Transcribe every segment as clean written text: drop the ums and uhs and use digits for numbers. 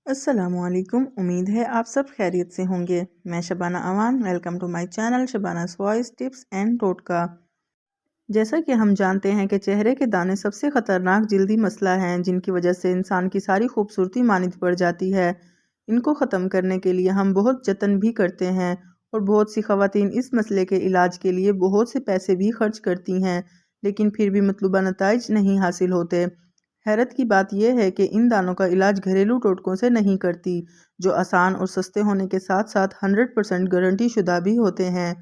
السلام علیکم، امید ہے آپ سب خیریت سے ہوں گے۔ میں Shabana Awan, welcome to my channel Shabana's voice tips and ٹوٹکا۔ جیسا کہ ہم جانتے ہیں کہ چہرے کے دانے سب سے خطرناک جلدی مسئلہ ہیں جن کی وجہ سے انسان کی ساری خوبصورتی ماند پڑ جاتی ہے۔ ان کو ختم کرنے کے لیے ہم بہت جتن بھی کرتے ہیں اور بہت سی خواتین اس مسئلے کے علاج کے لیے بہت سے پیسے بھی خرچ کرتی ہیں، لیکن پھر بھی مطلوبہ نتائج نہیں حاصل ہوتے۔ حیرت کی بات یہ ہے کہ ان دانوں کا علاج گھریلو ٹوٹکوں سے نہیں کرتی، جو آسان اور سستے ہونے کے ساتھ ساتھ 100% گارنٹی شدہ بھی ہوتے ہیں۔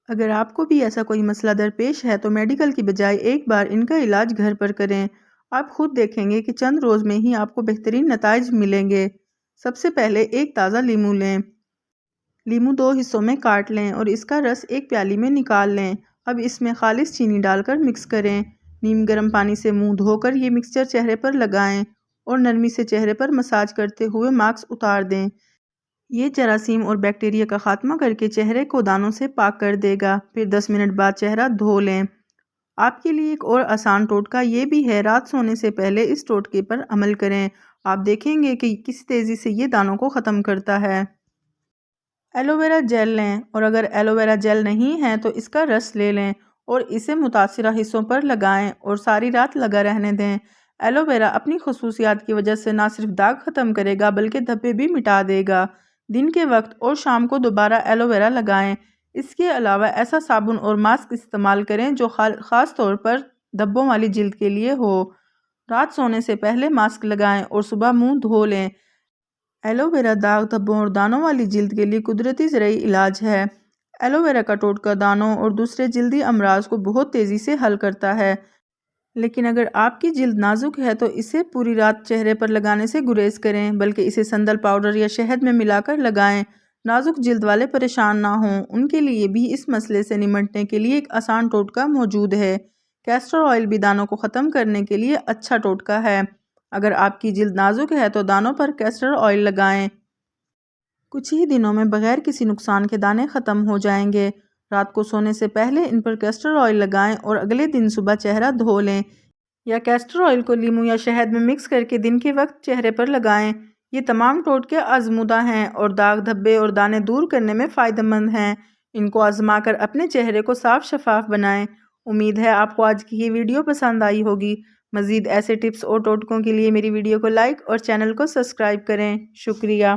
اگر آپ کو بھی ایسا کوئی مسئلہ درپیش ہے تو میڈیکل کی بجائے ایک بار ان کا علاج گھر پر کریں۔ آپ خود دیکھیں گے کہ چند روز میں ہی آپ کو بہترین نتائج ملیں گے۔ سب سے پہلے ایک تازہ لیمو لیں۔ لیمو 2 حصوں میں کاٹ لیں اور اس کا رس ایک پیالی میں نکال لیں۔ اب اس میں خالص چینی ڈال کر مکس کریں۔ نیم گرم پانی سے منہ دھو کر یہ مکسچر چہرے پر لگائیں اور نرمی سے چہرے پر مساج کرتے ہوئے ماسک اتار دیں۔ یہ جراثیم اور بیکٹیریا کا خاتمہ کر کے چہرے کو دانوں سے پاک کر دے گا۔ پھر 10 منٹ بعد چہرہ دھو لیں۔ آپ کے لیے ایک اور آسان ٹوٹکا یہ بھی ہے، رات سونے سے پہلے اس ٹوٹکے پر عمل کریں۔ آپ دیکھیں گے کہ کس تیزی سے یہ دانوں کو ختم کرتا ہے۔ ایلو ویرا جیل لیں اور اگر ایلو ویرا جیل نہیں ہے تو اس کا رس لے لیں اور اسے متاثرہ حصوں پر لگائیں اور ساری رات لگا رہنے دیں۔ ایلو ویرا اپنی خصوصیات کی وجہ سے نہ صرف داغ ختم کرے گا بلکہ دھبے بھی مٹا دے گا۔ دن کے وقت اور شام کو دوبارہ ایلو ویرا لگائیں۔ اس کے علاوہ ایسا صابن اور ماسک استعمال کریں جو خاص طور پر دھبوں والی جلد کے لیے ہو۔ رات سونے سے پہلے ماسک لگائیں اور صبح منہ دھو لیں۔ ایلو ویرا داغ، دھبوں اور دانوں والی جلد کے لیے قدرتی زرعی علاج ہے۔ ایلو ویرا کا ٹوٹکا دانوں اور دوسرے جلدی امراض کو بہت تیزی سے حل کرتا ہے، لیکن اگر آپ کی جلد نازک ہے تو اسے پوری رات چہرے پر لگانے سے گریز کریں، بلکہ اسے سندل پاؤڈر یا شہد میں ملا کر لگائیں۔ نازک جلد والے پریشان نہ ہوں، ان کے لیے بھی اس مسئلے سے نمٹنے کے لیے ایک آسان ٹوٹکا موجود ہے۔ کیسٹر آئل بھی دانوں کو ختم کرنے کے لیے اچھا ٹوٹکا ہے۔ اگر آپ کی جلد نازک ہے تو دانوں پر کیسٹر آئل لگائیں۔ کچھ ہی دنوں میں بغیر کسی نقصان کے دانے ختم ہو جائیں گے۔ رات کو سونے سے پہلے ان پر کیسٹر آئل لگائیں اور اگلے دن صبح چہرہ دھو لیں یا کیسٹر آئل کو لیمو یا شہد میں مکس کر کے دن کے وقت چہرے پر لگائیں۔ یہ تمام ٹوٹکے آزمودہ ہیں اور داغ، دھبے اور دانے دور کرنے میں فائدہ مند ہیں۔ ان کو آزما کر اپنے چہرے کو صاف شفاف بنائیں۔ امید ہے آپ کو آج کی یہ ویڈیو پسند آئی ہوگی۔ مزید ایسے ٹپس اور ٹوٹکوں کے لیے میری ویڈیو کو لائک اور چینل کو سبسکرائب کریں۔ شکریہ۔